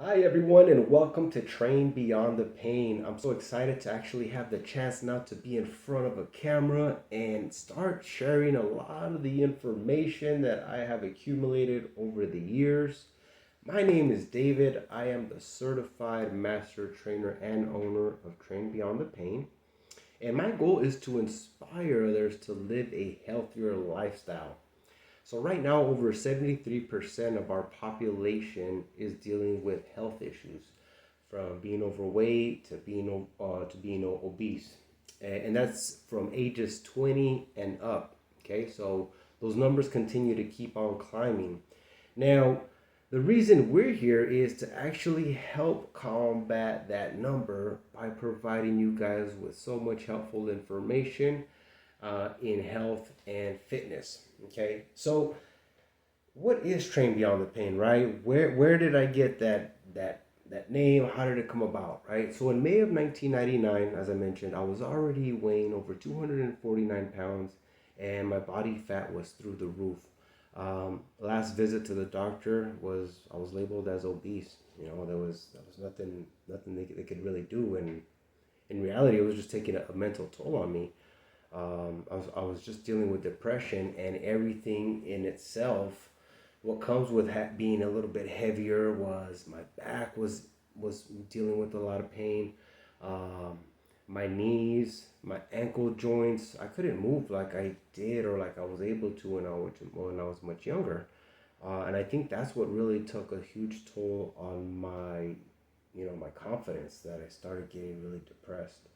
Hi, everyone, and welcome to Train Beyond the Pain. I'm so excited to actually have the chance now to be in front of a camera and start sharing a lot of the information that I have accumulated over the years. My name is David. I am the certified master trainer and owner of Train Beyond the Pain. And my goal is to inspire others to live a healthier lifestyle. So right now, over 73% of our population is dealing with health issues, from being overweight to being obese, and that's from ages 20 and up. Okay, so those numbers continue to keep on climbing. Now, the reason we're here is to actually help combat that number by providing you guys with so much helpful information in health and fitness. Okay, so what is Train Beyond the Pain, right? Where did I get that name? How did it come about, right? So in May of 1999, as I mentioned, I was already weighing over 249 pounds, and my body fat was through the roof. Last visit to the doctor was I was labeled as obese. There was nothing they could really do, and in reality, it was just taking a mental toll on me. I was just dealing with depression and everything in itself. What comes with being a little bit heavier was my back was dealing with a lot of pain. Um, my knees, my ankle joints, I couldn't move like I did or like I was able to when I was much younger. And I think that's what really took a huge toll on my confidence, that I started getting really depressed.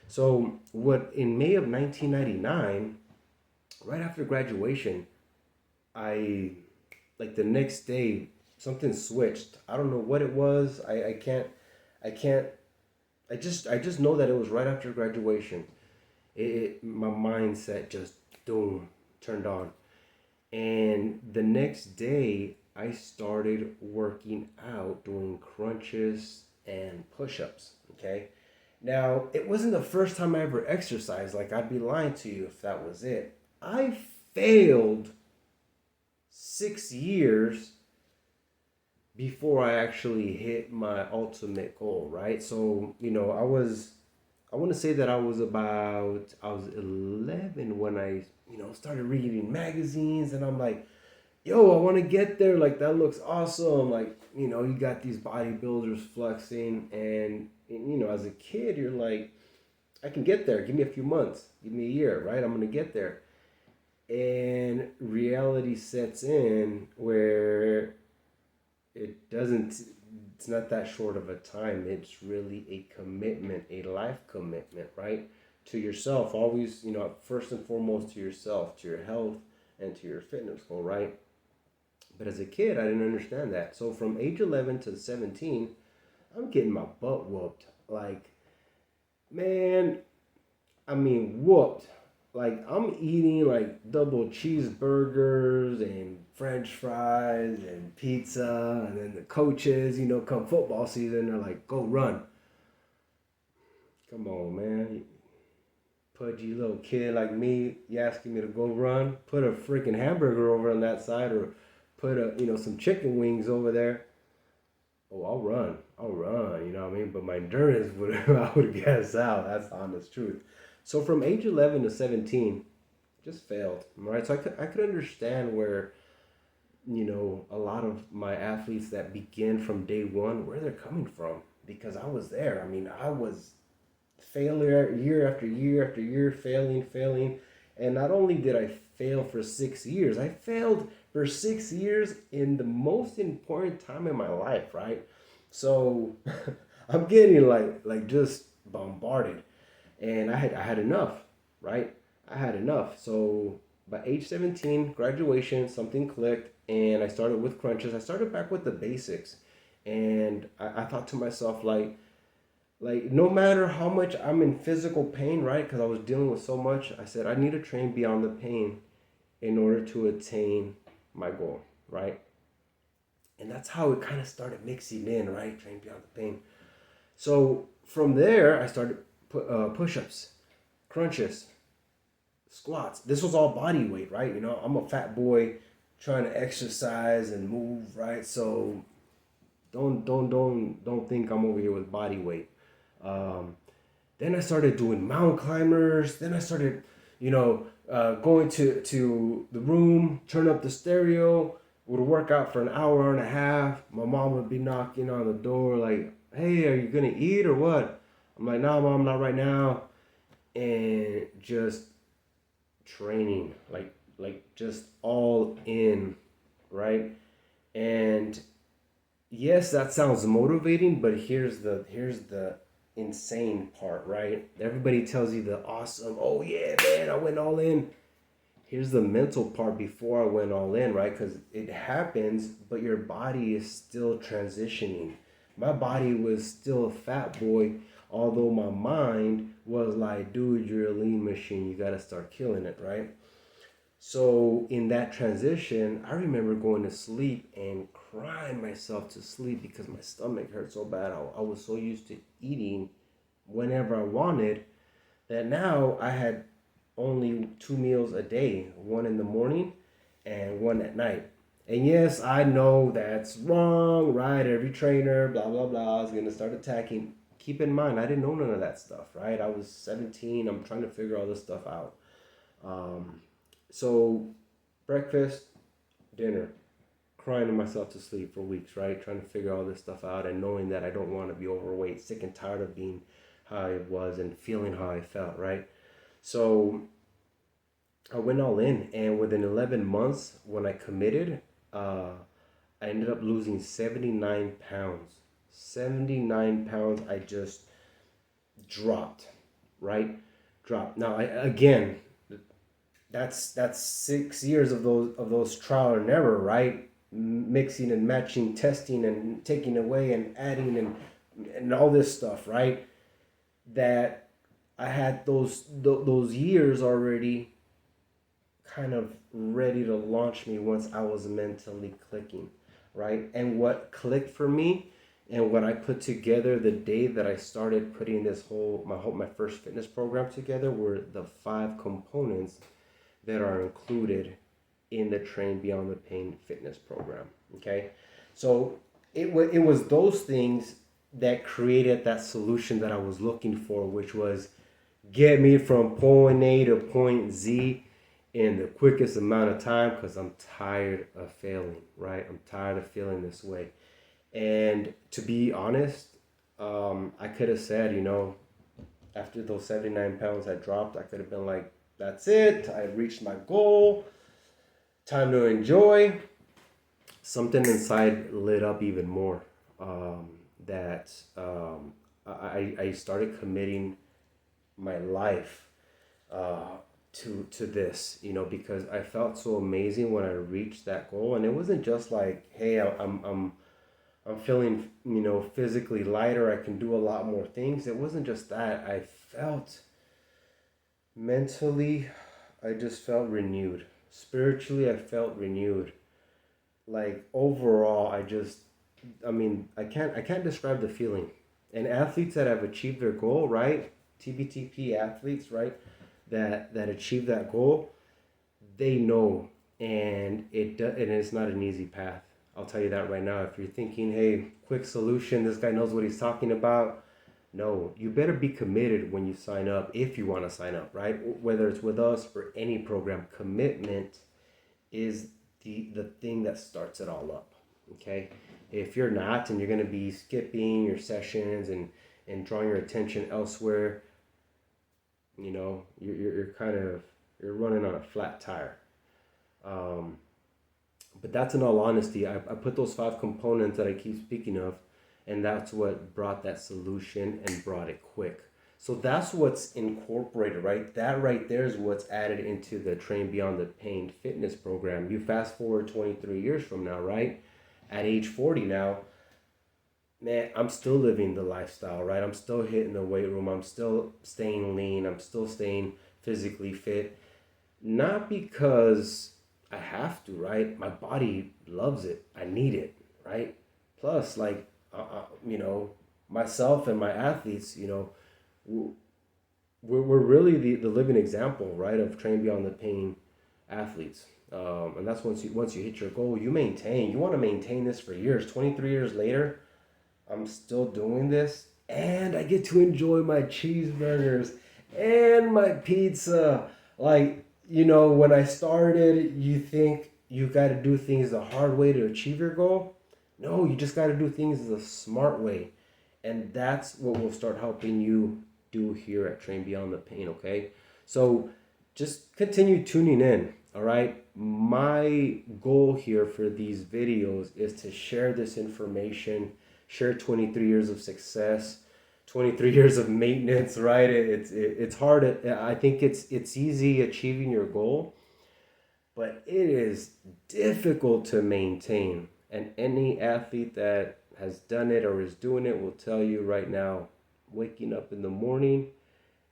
So what in May of 1999, right after graduation, I like the next day something switched. I don't know what it was. I can't I just know that it was right after graduation. My mindset just boom turned on. And the next day I started working out, doing crunches and push-ups, okay? Now, it wasn't the first time I ever exercised. Like, I'd be lying to you if that was it. I failed 6 years before I actually hit my ultimate goal, right? So, I want to say that I was 11 when I, started reading magazines, and I'm like, yo, I want to get there. Like, that looks awesome. Like, you got these bodybuilders flexing, and, as a kid, you're like, I can get there. Give me a few months. Give me a year, right? I'm going to get there. And reality sets in where it doesn't, it's not that short of a time. It's really a commitment, a life commitment, right? To yourself. Always, first and foremost to yourself, to your health, and to your fitness goal, right? But as a kid, I didn't understand that. So from age 11 to 17, I'm getting my butt whooped. Like, man, I mean, whooped. Like, I'm eating like double cheeseburgers and french fries and pizza. And then the coaches, come football season, they're like, go run. Come on, man. Pudgy little kid like me, you asking me to go run? Put a freaking hamburger over on that side, or put some chicken wings over there. Oh, I'll run. I'll run. You know what I mean? But my endurance would I would gas out. That's the honest truth. So from age 11 to 17, just failed. Right. So I could understand where a lot of my athletes that begin from day one, where they're coming from, because I was there. I mean, I was failure year after year after year, failing. And not only did I fail for 6 years, I failed for 6 years in the most important time in my life, right? So I'm getting like just bombarded. And I had enough, right? I had enough. So by age 17, graduation, something clicked, and I started with crunches. I started back with the basics. And I thought to myself, like no matter how much I'm in physical pain, right? Because I was dealing with so much, I said I need to train beyond the pain in order to attain my goal, right? And that's how it kind of started mixing in, right? Train beyond the pain. So from there, I started push-ups, crunches, squats. This was all body weight, right? I'm a fat boy trying to exercise and move, right? So Don't think I'm over here with body weight. Um, then I started doing mountain climbers. Then I started, going to the room, turn up the stereo, would work out for an hour and a half. My mom would be knocking on the door like, "Hey, are you gonna eat or what?" I'm like, "No, mom, not right now." And just training, like just all in, right? And yes, that sounds motivating, but here's the insane part, right? Everybody tells you the awesome, oh yeah, man, I went all in. Here's the mental part before I went all in, right? Because it happens, but your body is still transitioning. My body was still a fat boy, although my mind was like, dude, you're a lean machine. You got to start killing it, right? So in that transition, I remember going to sleep and crying myself to sleep because my stomach hurt so bad. I was so used to eating whenever I wanted that now I had only 2 meals a day, one in the morning and one at night. And yes, I know that's wrong, right? Every trainer, blah, blah, blah, is going to start attacking. Keep in mind, I didn't know none of that stuff, right? I was 17. I'm trying to figure all this stuff out. Um, so breakfast, dinner, crying to myself to sleep for weeks, right? Trying to figure all this stuff out and knowing that I don't want to be overweight, sick and tired of being how I was and feeling how I felt, right? So I went all in, and within 11 months, when I committed, uh, I ended up losing 79 pounds. 79 pounds, I just dropped, right? Dropped. Now, again, that's 6 years of those trial and error, right? Mixing and matching, testing and taking away and adding and all this stuff, right? That I had those years already kind of ready to launch me once I was mentally clicking, right? And what clicked for me and what I put together the day that I started putting my first fitness program together were the 5 components that are included in the Train Beyond the Pain fitness program. Okay, so it was those things that created that solution that I was looking for, which was get me from point A to point Z in the quickest amount of time because I'm tired of failing, right? I'm tired of feeling this way. And to be honest, I could have said, after those 79 pounds I dropped, I could have been like, that's it. I reached my goal. Time to enjoy. Something inside lit up even more. That I started committing my life to this, because I felt so amazing when I reached that goal, and it wasn't just like, hey, I'm feeling, physically lighter. I can do a lot more things. It wasn't just that. I felt mentally, I just felt renewed. Spiritually, I felt renewed. Like overall, I can't describe the feeling. And athletes that have achieved their goal, right? TBTP athletes, right? That achieve that goal, they know, and it's not an easy path. I'll tell you that right now. If you're thinking, hey, quick solution, this guy knows what he's talking about. No, you better be committed when you sign up, if you want to sign up, right? Whether it's with us or any program, commitment is the thing that starts it all up. Okay, if you're not, and you're going to be skipping your sessions and drawing your attention elsewhere, you're kind of you're running on a flat tire. Um, but that's in all honesty. I put those 5 components that I keep speaking of, and that's what brought that solution and brought it quick. So that's what's incorporated, right? That right there is what's added into the Train Beyond the Pain fitness program. You fast forward 23 years from now, right? At age 40 now, man, I'm still living the lifestyle, right? I'm still hitting the weight room. I'm still staying lean. I'm still staying physically fit. Not because I have to, right? My body loves it. I need it, right? Plus, like, myself and my athletes, we're really the living example, right, of Train Beyond the Pain athletes. And that's once you hit your goal, you maintain. You want to maintain this for years. 23 years later, I'm still doing this, and I get to enjoy my cheeseburgers and my pizza. Like, when I started, you think you got to do things the hard way to achieve your goal. No, you just got to do things the smart way. And that's what will start helping you do here at Train Beyond the Pain, okay? So just continue tuning in, all right? My goal here for these videos is to share this information, share 23 years of success, 23 years of maintenance, right? It's hard. I think it's easy achieving your goal, but it is difficult to maintain. And any athlete that has done it or is doing it will tell you right now, waking up in the morning,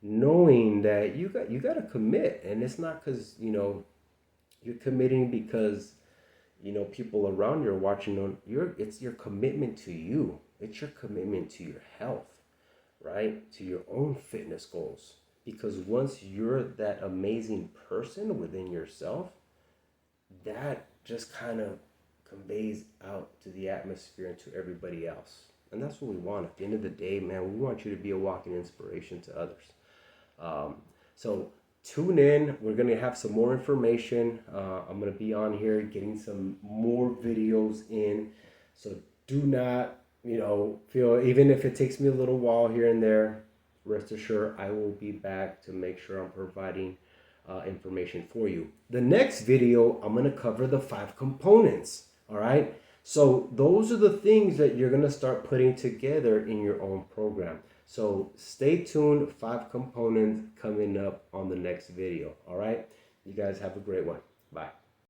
knowing that you got to commit, and it's not because you're committing because people around you are watching on it's your commitment to you. It's your commitment to your health, right? To your own fitness goals. Because once you're that amazing person within yourself, that just kind of conveys out to the atmosphere and to everybody else. And that's what we want. At the end of the day, man, we want you to be a walking inspiration to others. Um, so tune in. We're going to have some more information. I'm going to be on here getting some more videos in. So do not, feel, even if it takes me a little while here and there, rest assured I will be back to make sure I'm providing information for you. The next video, I'm going to cover the 5 components. All right. So those are the things that you're going to start putting together in your own program. So stay tuned. 5 components coming up on the next video. All right. You guys have a great one. Bye.